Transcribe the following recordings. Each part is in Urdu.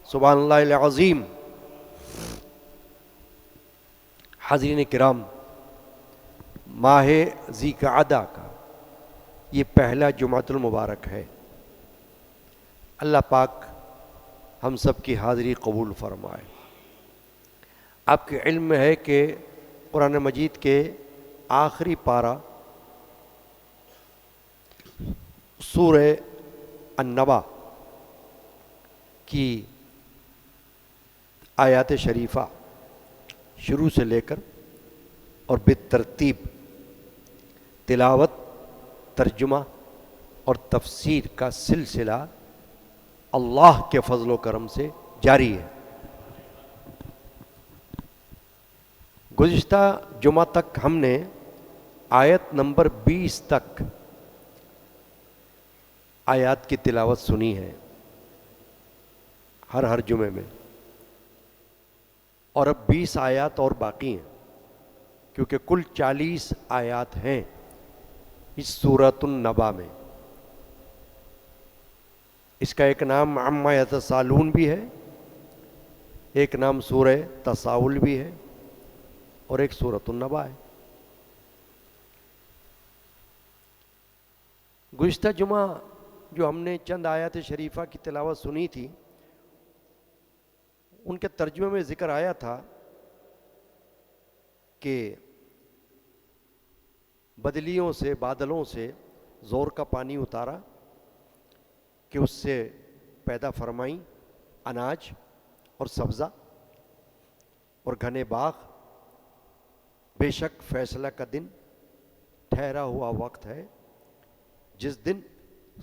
سبحان اللہ العظیم۔ حاضرین کرام، ماہ ذی قعدہ کا یہ پہلا جمعۃ المبارک ہے۔ اللہ پاک ہم سب کی حاضری قبول فرمائے۔ آپ کے علم میں ہے کہ قرآن مجید کے آخری پارہ سورہ النبا کی آیات شریفہ شروع سے لے کر اور بالترتیب تلاوت، ترجمہ اور تفسیر کا سلسلہ اللہ کے فضل و کرم سے جاری ہے۔ گزشتہ جمعہ تک ہم نے آیت نمبر 20 تک آیات کی تلاوت سنی ہے ہر جمعے میں، اور اب 20 آیات اور باقی ہیں، کیونکہ کل 40 آیات ہیں اس سورۃ النبا میں۔ اس کا ایک نام عما یتساءلون بھی ہے، ایک نام سورہ تساؤل بھی ہے، اور ایک سورۃ النبا ہے۔ گزشتہ جمعہ جو ہم نے چند آیات شریفہ کی تلاوت سنی تھی، ان کے ترجمے میں ذکر آیا تھا کہ بدلیوں سے، بادلوں سے زور کا پانی اتارا کہ اس سے پیدا فرمائیں اناج اور سبزہ اور گھنے باغ۔ بے شک فیصلہ کا دن ٹھہرا ہوا وقت ہے، جس دن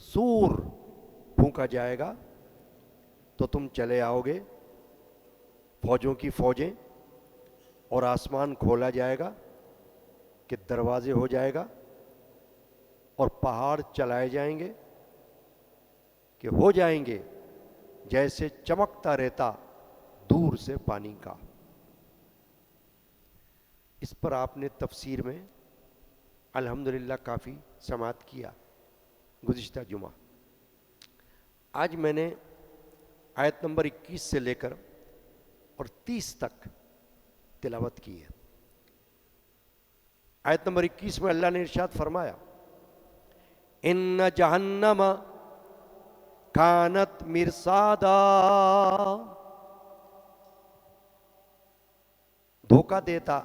سور پھونکا جائے گا تو تم چلے آؤ گے، فوجوں کی فوجیں، اور آسمان کھولا جائے گا کہ دروازے ہو جائے گا، اور پہاڑ چلائے جائیں گے کہ ہو جائیں گے جیسے چمکتا رہتا دور سے پانی کا۔ اس پر آپ نے تفسیر میں الحمدللہ کافی سماعت کیا گزشتہ جمعہ۔ آج میں نے آیت نمبر 21 سے لے کر اور 30 تک تلاوت کی ہے۔ آیت نمبر 21 میں اللہ نے ارشاد فرمایا، ان جہنم کانت مرصادا، دھوکہ دیتا،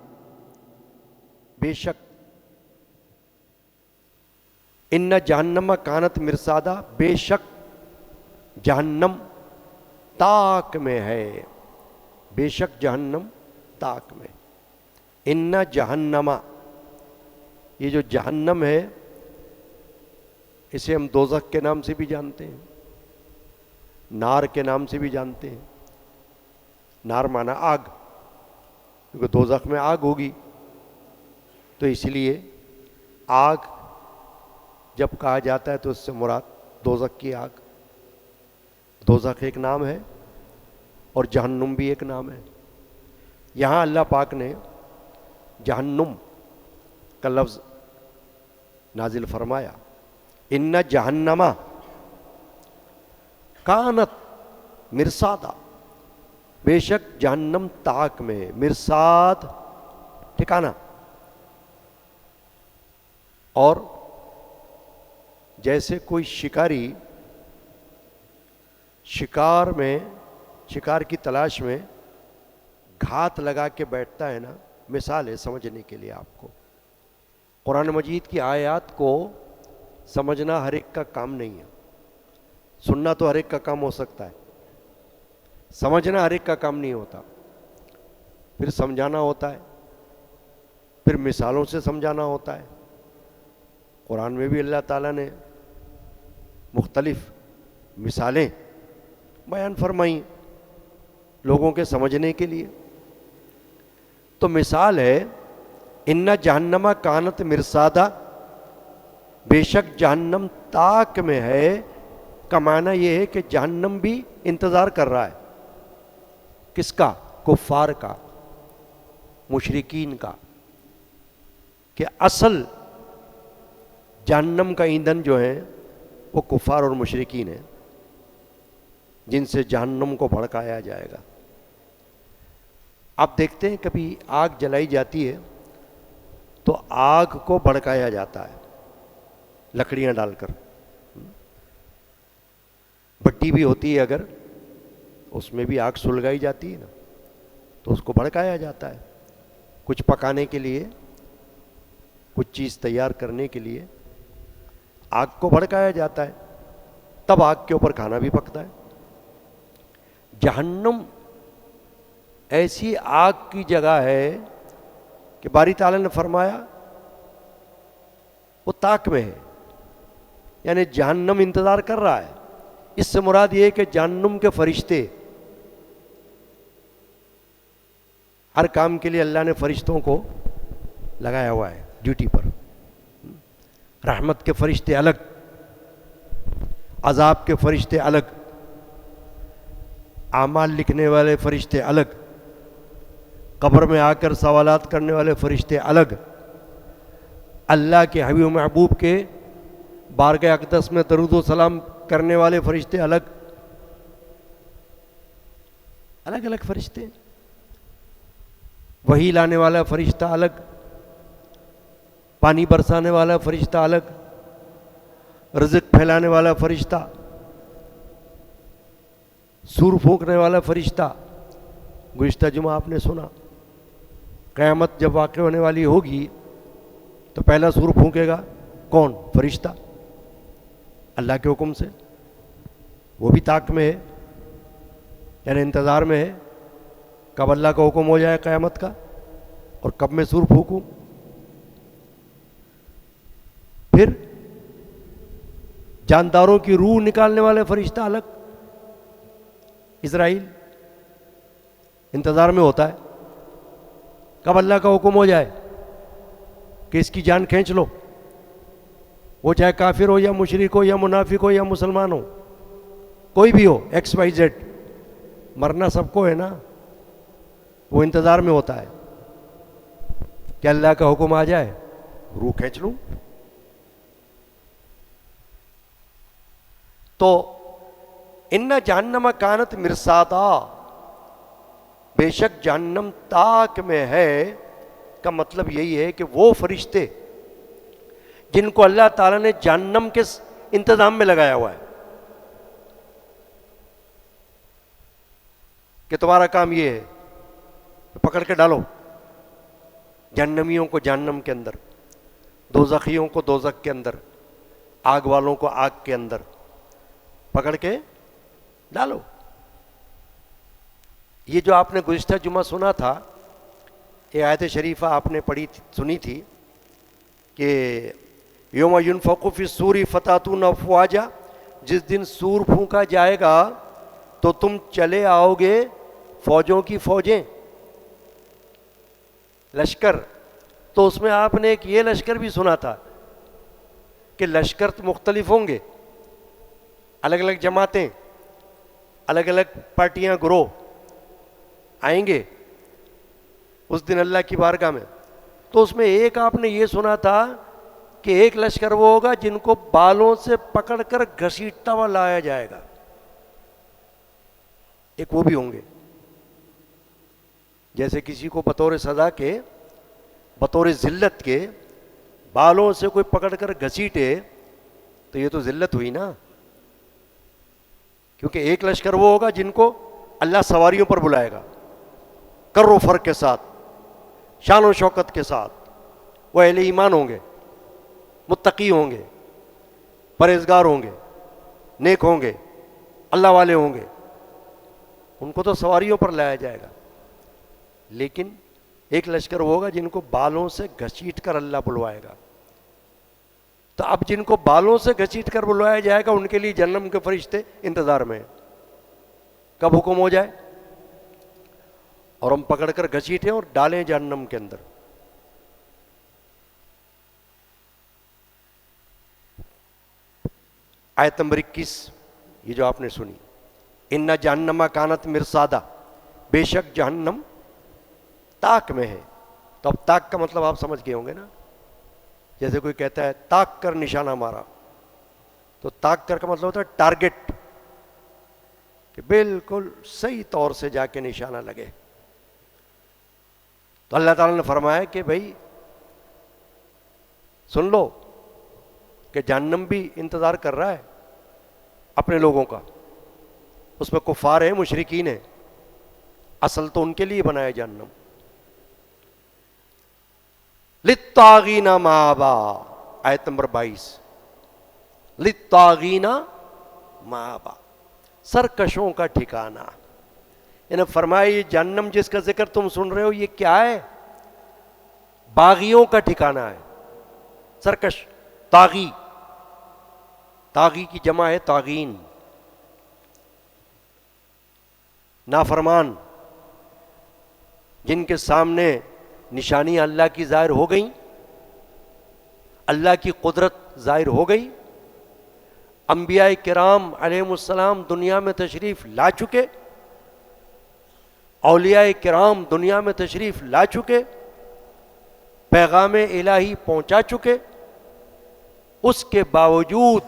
بے شک ان جہنم کانت مرصادا، بے شک جہنم تاک میں ہے، بے شک جہنم تاک میں۔ ان جہنم، یہ جو جہنم ہے اسے ہم دوزخ کے نام سے بھی جانتے ہیں، نار کے نام سے بھی جانتے ہیں۔ نار مانا آگ، کیونکہ دوزخ میں آگ ہوگی، تو اس لیے آگ جب کہا جاتا ہے تو اس سے مراد دوزخ کی آگ۔ دوزخ ایک نام ہے اور جہنم بھی ایک نام ہے۔ یہاں اللہ پاک نے جہنم کا لفظ نازل فرمایا، ان جہنم کانت مرصادا، بے شک جہنم تاک میں ہے۔ مرصاد ٹھکانہ، اور جیسے کوئی شکاری شکار کی تلاش میں گھات لگا کے بیٹھتا ہے نا، مثال ہے سمجھنے کے لیے آپ کو۔ قرآن مجید کی آیات کو سمجھنا ہر ایک کا کام نہیں ہے، سننا تو ہر ایک کا کام ہو سکتا ہے، سمجھنا ہر ایک کا کام نہیں ہوتا۔ پھر سمجھانا ہوتا ہے، پھر مثالوں سے سمجھانا ہوتا ہے۔ قرآن میں بھی اللہ تعالیٰ نے مختلف مثالیں بیان فرمائیں لوگوں کے سمجھنے کے لیے۔ تو مثال ہے ان جہنم کانت مرصادا، بے شک جہنم تاک میں ہے، کا معنی یہ ہے کہ جہنم بھی انتظار کر رہا ہے۔ کس کا؟ کفار کا، مشرکین کا، کہ اصل جہنم کا ایندھن جو ہے وہ کفار اور مشرکین ہیں۔ جن سے جہنم کو بھڑکایا جائے گا۔ آپ دیکھتے ہیں کبھی آگ جلائی جاتی ہے تو آگ کو بھڑکایا جاتا ہے لکڑیاں ڈال کر، بٹی بھی ہوتی ہے اگر اس میں بھی آگ سلگائی جاتی ہے نا، تو اس کو بھڑکایا جاتا ہے۔ کچھ پکانے کے لیے، کچھ چیز تیار کرنے کے لیے آگ کو بھڑکایا جاتا ہے، تب آگ کے اوپر کھانا بھی پکتا ہے۔ جہنم ایسی آگ کی جگہ ہے کہ باری تعالیٰ نے فرمایا وہ طاق میں ہے، یعنی جہنم انتظار کر رہا ہے۔ اس سے مراد یہ ہے کہ جہنم کے فرشتے، ہر کام کے لیے اللہ نے فرشتوں کو لگایا ہوا ہے ڈیوٹی پر۔ رحمت کے فرشتے الگ، عذاب کے فرشتے الگ، اعمال لکھنے والے فرشتے الگ، قبر میں آ کر سوالات کرنے والے فرشتے الگ، اللہ کے حبیب و محبوب کے بارگاہ اقدس میں درود و سلام کرنے والے فرشتے الگ، الگ الگ فرشتے، وحی لانے والا فرشتہ الگ، پانی برسانے والا فرشتہ الگ، رزق پھیلانے والا فرشتہ، سور پھونکنے والا فرشتہ۔ گزشتہ جمعہ آپ نے سنا قیامت جب واقع ہونے والی ہوگی تو پہلا سور پھونکے گا کون؟ فرشتہ، اللہ کے حکم سے۔ وہ بھی طاق میں ہے، یعنی انتظار میں ہے کب اللہ کا حکم ہو جائے قیامت کا اور کب میں سور پھونکوں۔ پھر جانداروں کی روح نکالنے والے فرشتہ الگ، اسرائیل انتظار میں ہوتا ہے کب اللہ کا حکم ہو جائے کہ اس کی جان کھینچ لو، وہ چاہے کافر ہو یا مشرک ہو یا منافق ہو یا مسلمان ہو، کوئی بھی ہو، ایکس وائی زیڈ، مرنا سب کو ہے نا۔ وہ انتظار میں ہوتا ہے کہ اللہ کا حکم آ جائے روح کھینچ لوں۔ تو ان جہنم کانت مرصادا، بے شک جہنم طاق میں ہے کا مطلب یہی ہے کہ وہ فرشتے جن کو اللہ تعالیٰ نے جہنم کے انتظام میں لگایا ہوا ہے کہ تمہارا کام یہ ہے، پکڑ کے ڈالو جہنمیوں کو جہنم کے اندر، دوزخیوں کو دوزخ کے اندر، آگ والوں کو آگ کے اندر پکڑ کے ڈالو۔ یہ جو آپ نے گزشتہ جمعہ سنا تھا، یہ آیت شریفہ آپ نے سنی تھی کہ یوم ینفخ فی الصور فتاتون افواجا، جس دن سور پھونکا جائے گا تو تم چلے آؤ گے فوجوں کی فوجیں، لشکر۔ تو اس میں آپ نے ایک یہ لشکر بھی سنا تھا کہ لشکر تو مختلف ہوں گے، الگ الگ جماعتیں، الگ الگ پارٹیاں، گروہ آئیں گے اس دن اللہ کی بارگاہ میں۔ تو اس میں ایک آپ نے یہ سنا تھا کہ ایک لشکر وہ ہوگا جن کو بالوں سے پکڑ کر گھسیٹتا ہوا لایا جائے گا، ایک وہ بھی ہوں گے۔ جیسے کسی کو بطور سزا کے، بطور ذلت کے بالوں سے کوئی پکڑ کر گھسیٹے تو یہ تو ذلت ہوئی نا، کیونکہ ایک لشکر وہ ہوگا جن کو اللہ سواریوں پر بلائے گا، کر و فر کے ساتھ، شان و شوکت کے ساتھ۔ وہ اہل ایمان ہوں گے، متقی ہوں گے، پرہیزگار ہوں گے، نیک ہوں گے، اللہ والے ہوں گے، ان کو تو سواریوں پر لایا جائے گا۔ لیکن ایک لشکر وہ ہوگا جن کو بالوں سے گھسیٹ کر اللہ بلوائے گا۔ تو اب جن کو بالوں سے گھسیٹ کر بلوایا جائے گا ان کے لیے جہنم کے فرشتے انتظار میں ہیں کب حکم ہو جائے اور ہم پکڑ کر گھسیٹیں اور ڈالیں جہنم کے اندر۔ آیت نمبر 21 یہ جو آپ نے سنی، ان جہنم کانت مرصادا، بے شک جہنم طاق میں ہے۔ تو اب طاق کا مطلب آپ سمجھ گئے ہوں گے نا، جیسے کوئی کہتا ہے طاق کر نشانہ مارا، تو طاق کر کا مطلب ہوتا ہے ٹارگٹ، کہ بالکل صحیح طور سے جا کے نشانہ لگے. تو اللہ تعالیٰ نے فرمایا کہ بھائی سن لو کہ جہنم بھی انتظار کر رہا ہے اپنے لوگوں کا. اس میں کفار ہیں، مشرکین ہیں، اصل تو ان کے لیے بنایا جہنم. للطاغین مآبا، آیت نمبر 22. للطاغین مآبا، سرکشوں کا ٹھکانہ. انہیں فرمایا یہ جہنم جس کا ذکر تم سن رہے ہو یہ کیا ہے؟ باغیوں کا ٹھکانہ ہے. سرکش، طاغی، طاغی کی جمع ہے طاغین، نافرمان، جن کے سامنے نشانیاں اللہ کی ظاہر ہو گئیں، اللہ کی قدرت ظاہر ہو گئی، انبیاء کرام علیہم السلام دنیا میں تشریف لا چکے، اولیاء کرام دنیا میں تشریف لا چکے، پیغام الہی پہنچا چکے، اس کے باوجود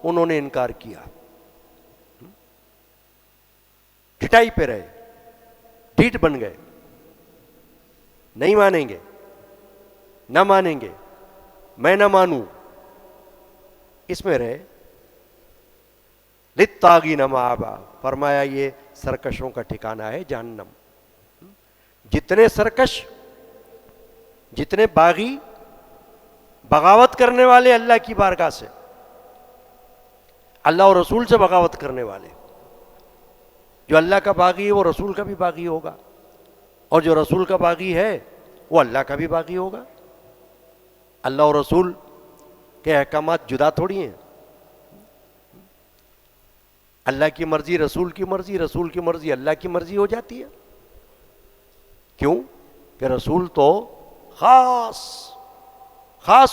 انہوں نے انکار کیا، ڈٹائی پہ رہے، ڈھیٹ بن گئے، نہیں مانیں گے، نہ مانیں گے، میں نہ مانوں، اس میں رہے. للطاغین مآبا، فرمایا یہ سرکشوں کا ٹھکانہ ہے جہنم. جتنے سرکش، جتنے باغی، بغاوت کرنے والے اللہ کی بارگاہ سے، اللہ اور رسول سے بغاوت کرنے والے، جو اللہ کا باغی ہے وہ رسول کا بھی باغی ہوگا، اور جو رسول کا باغی ہے وہ اللہ کا بھی باغی ہوگا. اللہ اور رسول کے احکامات جدا تھوڑی ہیں. اللہ کی مرضی رسول کی مرضی، رسول کی مرضی اللہ کی مرضی ہو جاتی ہے. کیوں کہ رسول تو خاص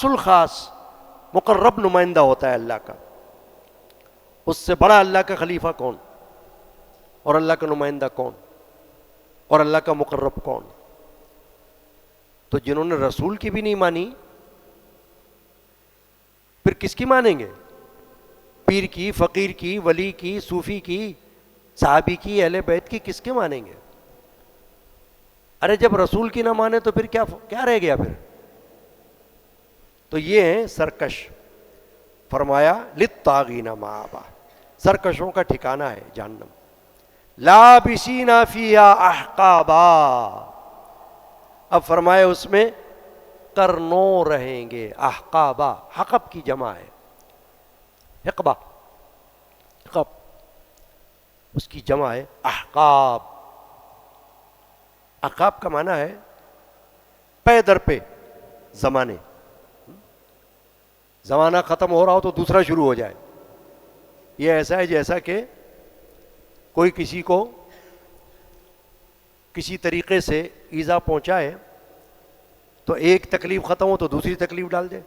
الخاص مقرب نمائندہ ہوتا ہے اللہ کا. اس سے بڑا اللہ کا خلیفہ کون، اور اللہ کا نمائندہ کون، اور اللہ کا مقرب کون؟ تو جنہوں نے رسول کی بھی نہیں مانی پھر کس کی مانیں گے؟ پیر کی، فقیر کی، ولی کی، صوفی کی، صحابی کی، اہل بیت کی، کس کے مانیں گے؟ ارے جب رسول کی نہ مانے تو پھر کیا رہ گیا پھر؟ تو یہ ہیں سرکش. فرمایا للطاغین مآبا، سرکشوں کا ٹھکانہ ہے جہنم. لابسین فیہا احقابا، اب فرمایا اس میں کرنوں رہیں گے. احقابا، حقب کی جمع ہے، حقبہ، حقب اس کی جمع ہے احقاب. احقاب کا معنی ہے پے در پہ زمانے، زمانہ ختم ہو رہا ہو تو دوسرا شروع ہو جائے. یہ ایسا ہے جیسا کہ کوئی کسی کو کسی طریقے سے ایذا پہنچائے تو ایک تکلیف ختم ہو تو دوسری تکلیف ڈال دے،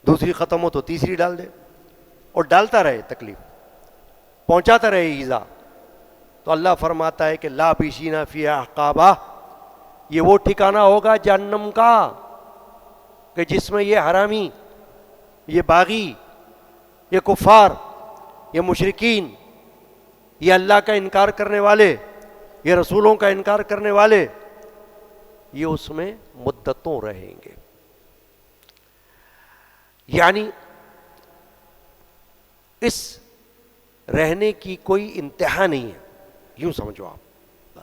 دوسری ختم ہو تو تیسری ڈال دے، اور ڈالتا رہے تکلیف، پہنچاتا رہے ایذا. تو اللہ فرماتا ہے کہ لابسین فیہا احقابا، یہ وہ ٹھکانہ ہوگا جہنم کا کہ جس میں یہ حرامی، یہ باغی، یہ کفار، یہ مشرکین، یہ اللہ کا انکار کرنے والے، یہ رسولوں کا انکار کرنے والے، یہ اس میں مدتوں رہیں گے. یعنی اس رہنے کی کوئی انتہا نہیں ہے، یوں سمجھو آپ.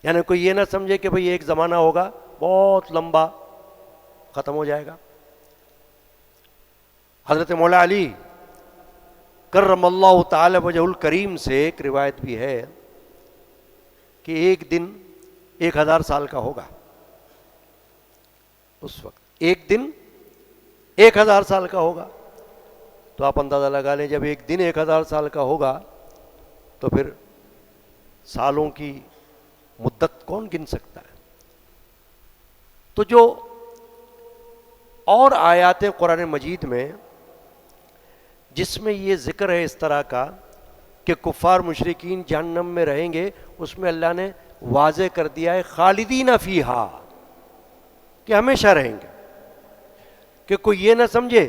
یعنی کوئی یہ نہ سمجھے کہ بھئی ایک زمانہ ہوگا بہت لمبا ختم ہو جائے گا. حضرت مولا علی کرم اللہ تعالی وجہ الکریم سے ایک روایت بھی ہے کہ ایک دن 1000 سال کا ہوگا. اس وقت ایک دن 1000 سال کا ہوگا. تو آپ اندازہ لگا لیں جب ایک دن 1000 سال کا ہوگا تو پھر سالوں کی مدت کون گن سکتا ہے. تو جو اور آیات قرآن مجید میں جس میں یہ ذکر ہے اس طرح کا کہ کفار مشرکین جہنم میں رہیں گے، اس میں اللہ نے واضح کر دیا ہے خالدین فیہا، کہ ہمیشہ رہیں گے. کہ کوئی یہ نہ سمجھے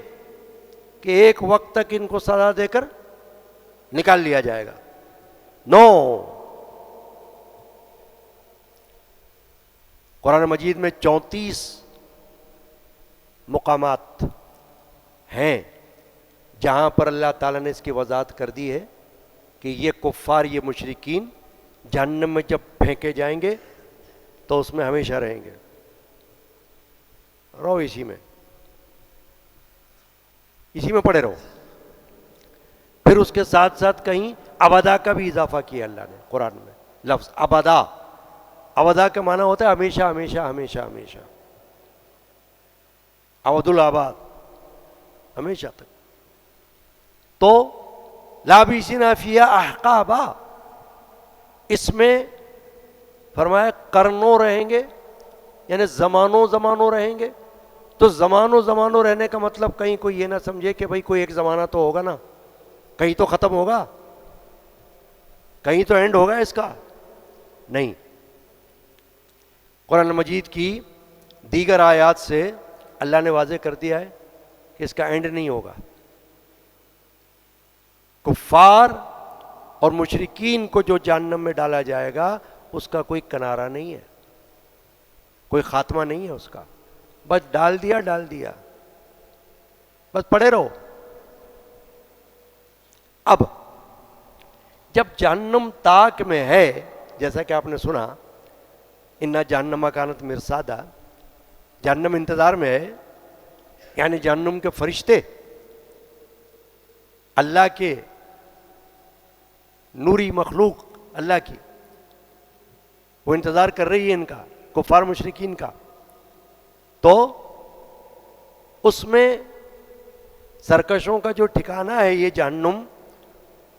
کہ ایک وقت تک ان کو سزا دے کر نکال لیا جائے گا. نو. قرآن مجید میں 34 مقامات ہیں جہاں پر اللہ تعالیٰ نے اس کی وضاحت کر دی ہے کہ یہ کفار، یہ مشرکین جہنم میں جب پھینکے جائیں گے تو اس میں ہمیشہ رہیں گے. رہو اسی میں پڑے رہو. پھر اس کے ساتھ ساتھ کہیں ابدا کا بھی اضافہ کیا اللہ نے قرآن میں. لفظ ابدا، ابدا کا معنی ہوتا ہے ہمیشہ ہمیشہ ہمیشہ ہمیشہ. ابد الآباد، ہمیشہ تک. تو لابسین فیہا احقابا، اس میں فرمایا کرنوں رہیں گے، یعنی زمانوں رہیں گے. تو زمانوں رہنے کا مطلب کہیں کوئی یہ نہ سمجھے کہ بھئی کوئی ایک زمانہ تو ہوگا نا، کہیں تو ختم ہوگا، کہیں تو اینڈ ہوگا اس کا. نہیں، قرآن مجید کی دیگر آیات سے اللہ نے واضح کر دیا ہے کہ اس کا اینڈ نہیں ہوگا. کفار اور مشرکین کو جو جہنم میں ڈالا جائے گا اس کا کوئی کنارہ نہیں ہے، کوئی خاتمہ نہیں ہے اس کا. بس ڈال دیا، بس پڑے رہو. اب جب جہنم تاک میں ہے، جیسا کہ آپ نے سنا اِنَّ جہنم کانت مرصادا، جہنم انتظار میں ہے، یعنی جہنم کے فرشتے اللہ کے نوری مخلوق اللہ کی، وہ انتظار کر رہی ہے ان کا، کفار مشرکین کا. تو اس میں سرکشوں کا جو ٹھکانہ ہے یہ جہنم،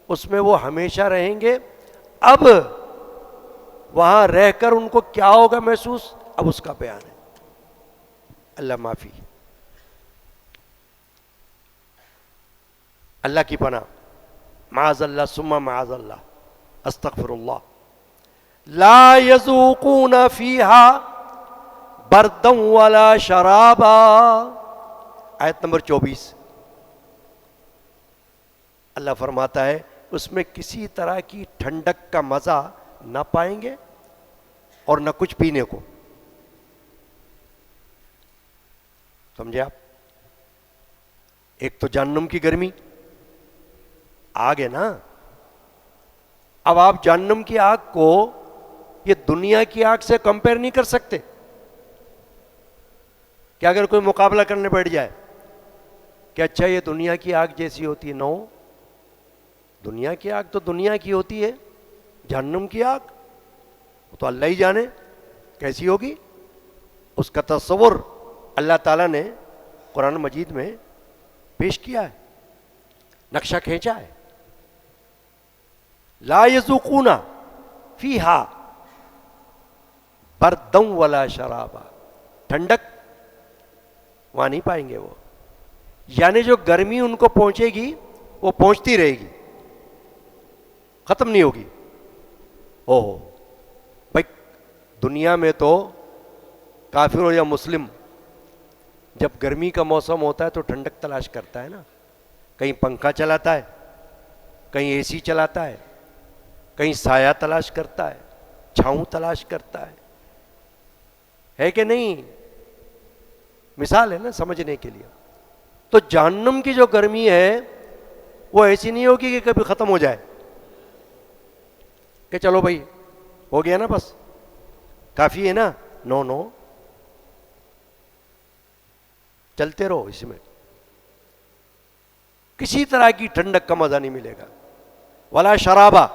اس میں وہ ہمیشہ رہیں گے. اب وہاں رہ کر ان کو کیا ہوگا محسوس، اب اس کا بیان ہے. اللہ معافی، اللہ کی پناہ، معاذ اللہ ثم معاذ اللہ، استغفر اللہ. لا یذوقون فیہا بردا ولا شرابا، آیت نمبر 24. اللہ فرماتا ہے اس میں کسی طرح کی ٹھنڈک کا مزہ نہ پائیں گے اور نہ کچھ پینے کو. سمجھے آپ؟ ایک تو جہنم کی گرمی آگ ہے نا. اب آپ جہنم کی آگ کو یہ دنیا کی آگ سے کمپیئر نہیں کر سکتے کہ اگر کوئی مقابلہ کرنے بیٹھ جائے کہ اچھا یہ دنیا کی آگ جیسی ہوتی ہے. نو، دنیا کی آگ تو دنیا کی ہوتی ہے، جہنم کی آگ وہ تو اللہ ہی جانے کیسی ہوگی. اس کا تصور اللہ تعالیٰ نے قرآن مجید میں پیش کیا ہے، نقشہ کھینچا ہے. لا یذوقون فیہا بردا ولا شرابا، ٹھنڈک وہاں نہیں پائیں گے وہ. یعنی جو گرمی ان کو پہنچے گی وہ پہنچتی رہے گی، ختم نہیں ہوگی. اوہ بھائی، دنیا میں تو کافر ہو یا مسلم جب گرمی کا موسم ہوتا ہے تو ٹھنڈک تلاش کرتا ہے نا. کہیں پنکھا چلاتا ہے، کہیں اے سی چلاتا ہے، کہیں سایہ تلاش کرتا ہے، چھاؤں تلاش کرتا ہے کہ نہیں؟ مثال ہے نا سمجھنے کے لیے. تو جہنم کی جو گرمی ہے وہ ایسی نہیں ہوگی کہ کبھی ختم ہو جائے کہ چلو بھائی ہو گیا نا بس کافی ہے نا. نو نو، چلتے رہو اس میں. کسی طرح کی ٹھنڈک کا مزہ نہیں ملے گا، ولا شرابہ،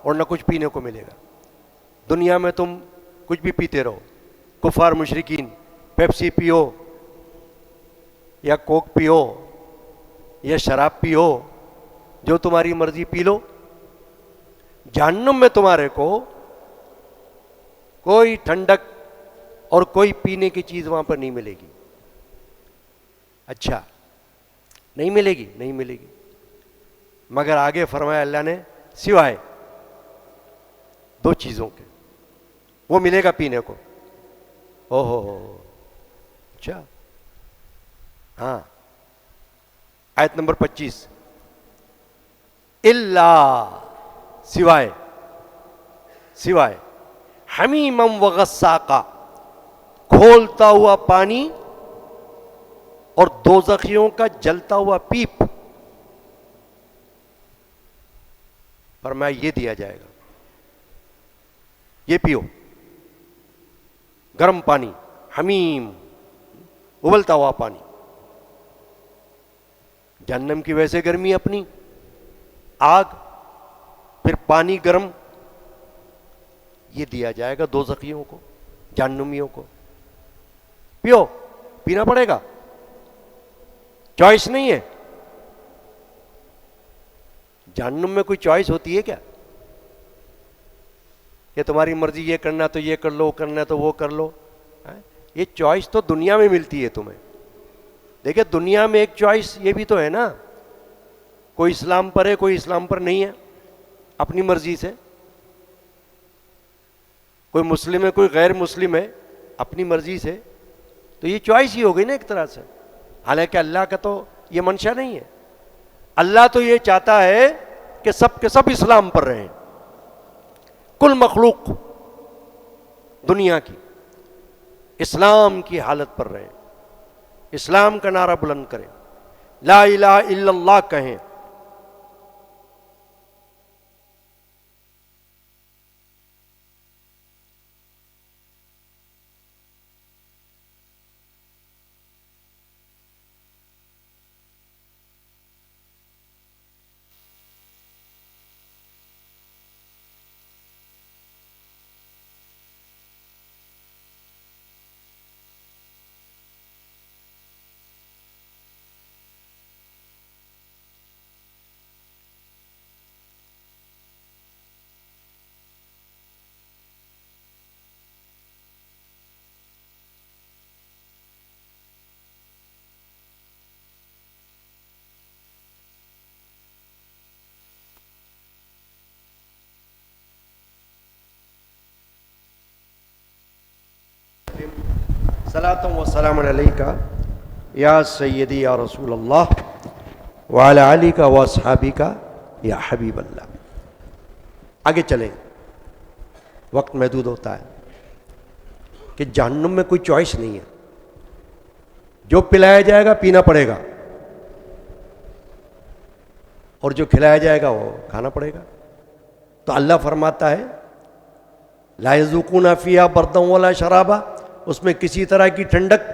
اور نہ کچھ پینے کو ملے گا. دنیا میں تم کچھ بھی پیتے رہو، کفار مشرکین پیپسی پیو یا کوک پیو یا شراب پیو، جو تمہاری مرضی پی لو. جہنم میں تمہارے کو کوئی ٹھنڈک اور کوئی پینے کی چیز وہاں پر نہیں ملے گی. اچھا، نہیں ملے گی، نہیں ملے گی. مگر آگے فرمایا اللہ نے سوائے دو چیزوں کے وہ ملے گا پینے کو. او ہو، اچھا ہاں. آیت نمبر 25، اللہ، سوائے حمیمم وغساقا، کھولتا ہوا پانی اور دوزخیوں کا جلتا ہوا پیپ، فرمایا یہ دیا جائے گا، یہ پیو، گرم پانی، حمیم، ابلتا ہوا پانی۔ جہنم کی ویسے گرمی اپنی، آگ، پھر پانی گرم، یہ دیا جائے گا دوزخیوں کو، جہنمیوں کو، پیو، پینا پڑے گا، چوائس نہیں ہے۔ جہنم میں کوئی چوائس ہوتی ہے کیا کہ تمہاری مرضی یہ کرنا تو یہ کر لو، کرنا تو وہ کر لو؟ یہ چوائس تو دنیا میں ملتی ہے تمہیں۔ دیکھیں دنیا میں ایک چوائس یہ بھی تو ہے نا، کوئی اسلام پر ہے، کوئی اسلام پر نہیں ہے، اپنی مرضی سے، کوئی مسلم ہے، کوئی غیر مسلم ہے، اپنی مرضی سے، تو یہ چوائس ہی ہو گئی نا ایک طرح سے۔ حالانکہ اللہ کا تو یہ منشا نہیں ہے، اللہ تو یہ چاہتا ہے کہ سب کے سب اسلام پر رہیں، کل مخلوق دنیا کی اسلام کی حالت پر رہیں، اسلام کا نعرہ بلند کریں، لا الہ الا اللہ کہیں۔ صلاۃ و سلام علیک یا سیدی یا رسول اللہ وعلی آلک و اصحابک یا حبیب اللہ۔ آگے چلیں، وقت محدود ہوتا ہے کہ جہنم میں کوئی چوائس نہیں ہے، جو پلایا جائے گا پینا پڑے گا، اور جو کھلایا جائے گا وہ کھانا پڑے گا۔ تو اللہ فرماتا ہے لا یذوقون فیہا بردا ولا شرابا، اس میں کسی طرح کی ٹھنڈک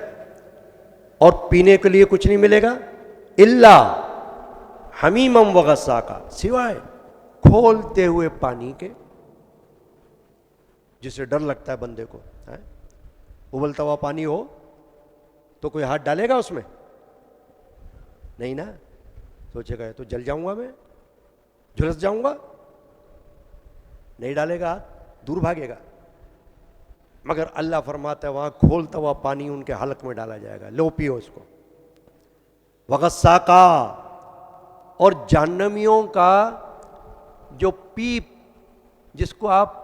اور پینے کے لیے کچھ نہیں ملے گا، الا حمیمم وغساقا، سوائے کھولتے ہوئے پانی کے، جسے ڈر لگتا ہے بندے کو، ابلتا ہوا پانی ہو تو کوئی ہاتھ ڈالے گا اس میں؟ نہیں نا، سوچے گا تو جل جاؤں گا، میں جھلس جاؤں گا، نہیں ڈالے گا ہاتھ، دور بھاگے گا۔ مگر اللہ فرماتا ہے وہاں کھولتا ہوا پانی ان کے حلق میں ڈالا جائے گا، لو پیو اس کو۔ وغساقا، اور جہنمیوں کا جو پیپ، جس کو آپ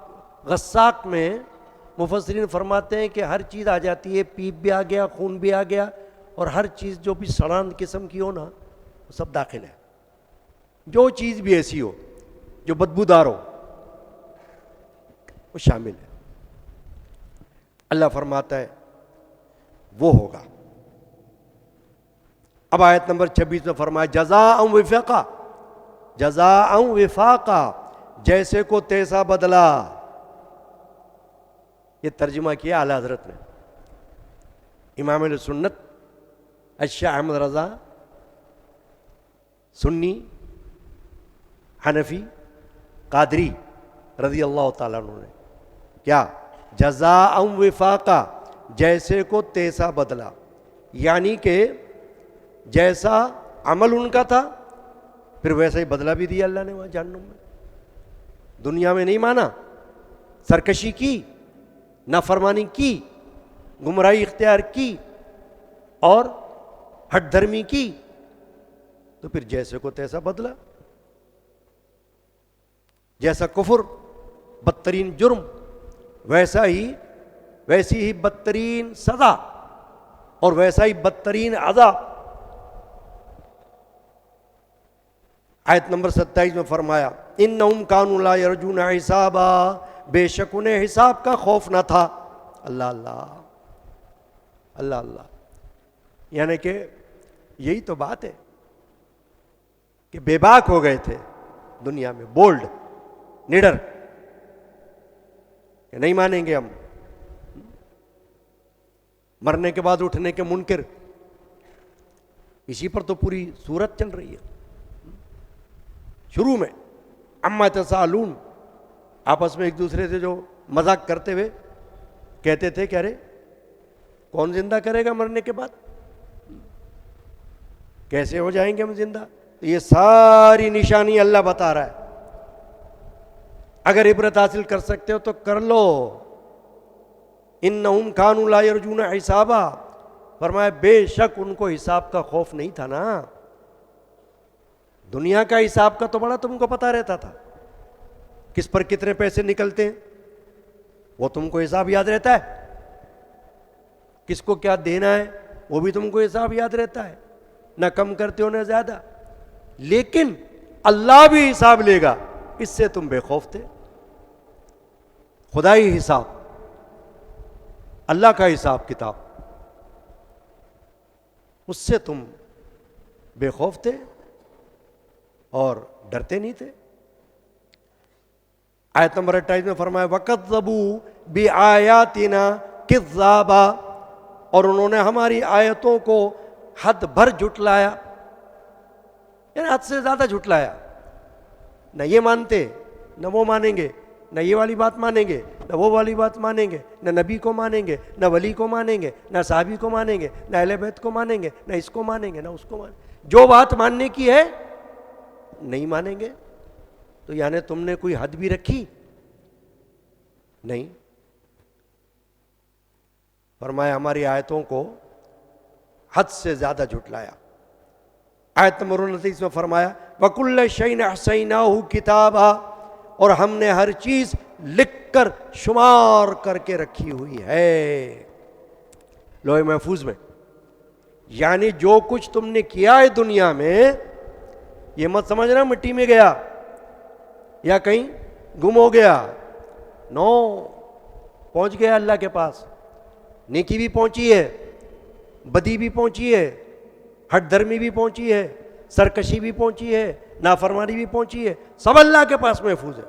غساق میں مفسرین فرماتے ہیں کہ ہر چیز آ جاتی ہے، پیپ بھی آ گیا، خون بھی آ گیا، اور ہر چیز جو بھی سڑان قسم کی ہو نا وہ سب داخل ہے، جو چیز بھی ایسی ہو جو بدبودار ہو وہ شامل ہے۔ اللہ فرماتا ہے وہ ہوگا۔ اب آیت نمبر 26 میں فرمایا جزاء وفاقا، جزاء وفاقا، جیسے کو تیسا بدلا۔ یہ ترجمہ کیا اعلیٰ حضرت نے، امام اہل سنت الشیخ احمد رضا، سنی، حنفی، قادری رضی اللہ تعالیٰ عنہ نے کیا جزاء وفاقا، جیسے کو تیسا بدلا، یعنی کہ جیسا عمل ان کا تھا پھر ویسا ہی بدلہ بھی دیا اللہ نے وہاں جہنم میں۔ دنیا میں نہیں مانا، سرکشی کی، نافرمانی کی، گمراہی اختیار کی اور ہٹ دھرمی کی، تو پھر جیسے کو تیسا بدلا۔ جیسا کفر بدترین جرم، ویسی ہی بدترین سزا اور ویسا ہی بدترین عذاب۔ آیت نمبر 27 میں فرمایا انہم کانوا لا یرجون حسابا، بے شک انہیں حساب کا خوف نہ تھا۔ اللہ اللہ اللہ اللہ، یعنی کہ یہی تو بات ہے کہ بے باک ہو گئے تھے دنیا میں، بولڈ، نڈر، کہ نہیں مانیں گے ہم، مرنے کے بعد اٹھنے کے منکر۔ اسی پر تو پوری صورت چل رہی ہے۔ شروع میں عما یتساءلون، آپس میں ایک دوسرے سے جو مذاق کرتے ہوئے کہتے تھے کہ ارے کون زندہ کرے گا مرنے کے بعد، کیسے ہو جائیں گے ہم زندہ؟ تو یہ ساری نشانی اللہ بتا رہا ہے، اگر عبرت حاصل کر سکتے ہو تو کر لو۔ انہم کانوا لا یرجون حسابا، فرمایا بے شک ان کو حساب کا خوف نہیں تھا نا۔ دنیا کا حساب کا تو بڑا تم کو پتا رہتا تھا، کس پر کتنے پیسے نکلتے ہیں وہ تم کو حساب یاد رہتا ہے، کس کو کیا دینا ہے وہ بھی تم کو حساب یاد رہتا ہے، نہ کم کرتے ہو نہ زیادہ، لیکن اللہ بھی حساب لے گا، اس سے تم بے خوف تھے۔ خدائی حساب، اللہ کا حساب کتاب، اس سے تم بے خوف تھے اور ڈرتے نہیں تھے۔ آیت نمبر 28 میں فرمایا وَكَذَّبُوا بِآيَاتِنَا كِذَّابًا، اور انہوں نے ہماری آیتوں کو حد بھر جھٹلایا، یعنی حد سے زیادہ جھٹلایا، نہ یہ مانتے نہ وہ مانیں گے، نہ یہ والی بات مانیں گے نہ وہ والی بات مانیں گے، نہ نبی کو مانیں گے نہ ولی کو مانیں گے، نہ صحابی کو مانیں گے، نہ اہل بیت کو مانیں گے، نہ اس کو مانیں گے نہ اس کو مانیں گے، جو بات ماننے کی ہے نہیں مانیں گے۔ تو یعنی تم نے کوئی حد بھی رکھی نہیں۔ فرمایا ہماری آیتوں کو حد سے زیادہ جھٹلایا۔ آیت نمبر 29 میں فرمایا وَكُلَّ شَيْءٍ أَحْصَيْنَاهُ كِتَابًا، اور ہم نے ہر چیز لکھ کر شمار کر کے رکھی ہوئی ہے لوح محفوظ میں۔ یعنی جو کچھ تم نے کیا ہے دنیا میں، یہ مت سمجھنا مٹی میں گیا یا کہیں گم ہو گیا، نو، پہنچ گیا اللہ کے پاس۔ نیکی بھی پہنچی ہے، بدی بھی پہنچی ہے، ہٹ دھرمی بھی پہنچی ہے، سرکشی بھی پہنچی ہے، نافرمانی بھی پہنچی ہے، سب اللہ کے پاس محفوظ ہے۔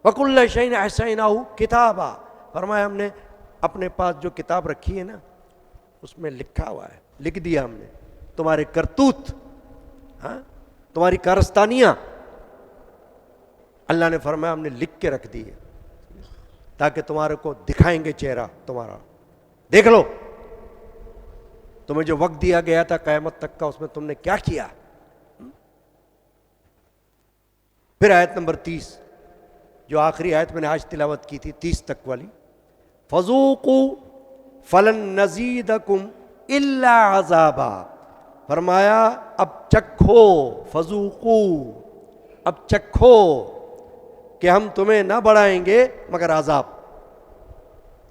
وَكُلَّ شَيْءٍ أَحْصَيْنَاهُ كِتَابًا، فرمایا ہم نے اپنے پاس جو کتاب رکھی ہے نا اس میں لکھا ہوا ہے، لکھ دیا ہم نے تمہارے کرتوت، ہاں تمہاری کارستانیاں، اللہ نے فرمایا ہم نے لکھ کے رکھ دی ہے تاکہ تمہارے کو دکھائیں گے چہرہ تمہارا، دیکھ لو تمہیں جو وقت دیا گیا تھا قیامت تک کا، اس میں تم نے کیا کیا۔ پھر آیت نمبر 30 جو آخری آیت میں نے آج تلاوت کی تھی 30 تک والی، فَذُوقُوا فَلَن نَّزِيدَكُمْ إِلَّا عَذَابًا، فرمایا اب چکھو، فَذُوقُوا، اب چکھو کہ ہم تمہیں نہ بڑھائیں گے مگر عذاب،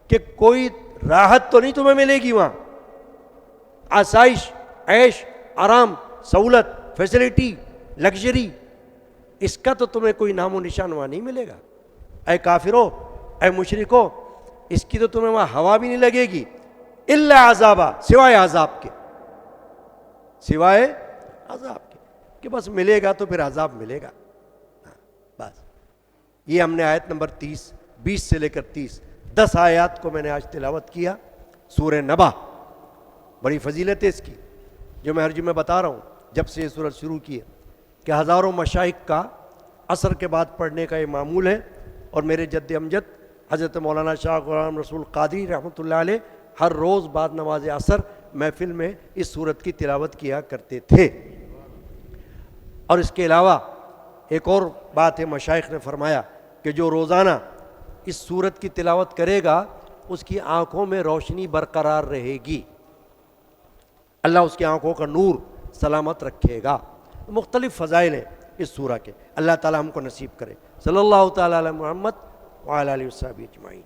کہ کوئی راحت تو نہیں تمہیں ملے گی وہاں، آسائش، عیش، آرام، سہولت، فیسلٹی، لگژری، اس کا تو تمہیں کوئی نام و نشان وہاں نہیں ملے گا۔ اے کافرو، اے مشرکو، اس کی تو تمہیں وہاں ہوا بھی نہیں لگے گی، الا عذابا، سوائے عذاب کے، سوائے عذاب کے، کہ بس ملے گا تو پھر عذاب ملے گا، بس۔ یہ ہم نے آیت نمبر 30، 20 سے لے کر 30، 10 آیات کو میں نے آج تلاوت کیا سورہ نبا۔ بڑی فضیلت ہے اس کی، جو میں ہر جمعہ بتا رہا ہوں جب سے یہ سورت شروع کی ہے، کہ ہزاروں مشائخ کا عصر کے بعد پڑھنے کا یہ معمول ہے، اور میرے جد امجد حضرت مولانا شاہ غلام رسول قادری رحمۃ اللہ علیہ ہر روز بعد نماز عصر محفل میں اس سورت کی تلاوت کیا کرتے تھے۔ اور اس کے علاوہ ایک اور بات ہے، مشائخ نے فرمایا کہ جو روزانہ اس سورت کی تلاوت کرے گا اس کی آنکھوں میں روشنی برقرار رہے گی، اللہ اس کی آنکھوں کا نور سلامت رکھے گا۔ مختلف فضائل ہیں اس سورہ کے، اللہ تعالی ہم کو نصیب کرے۔ صلی اللہ تعالی علی محمد وعلی آلہ وصحبہ اجمعین۔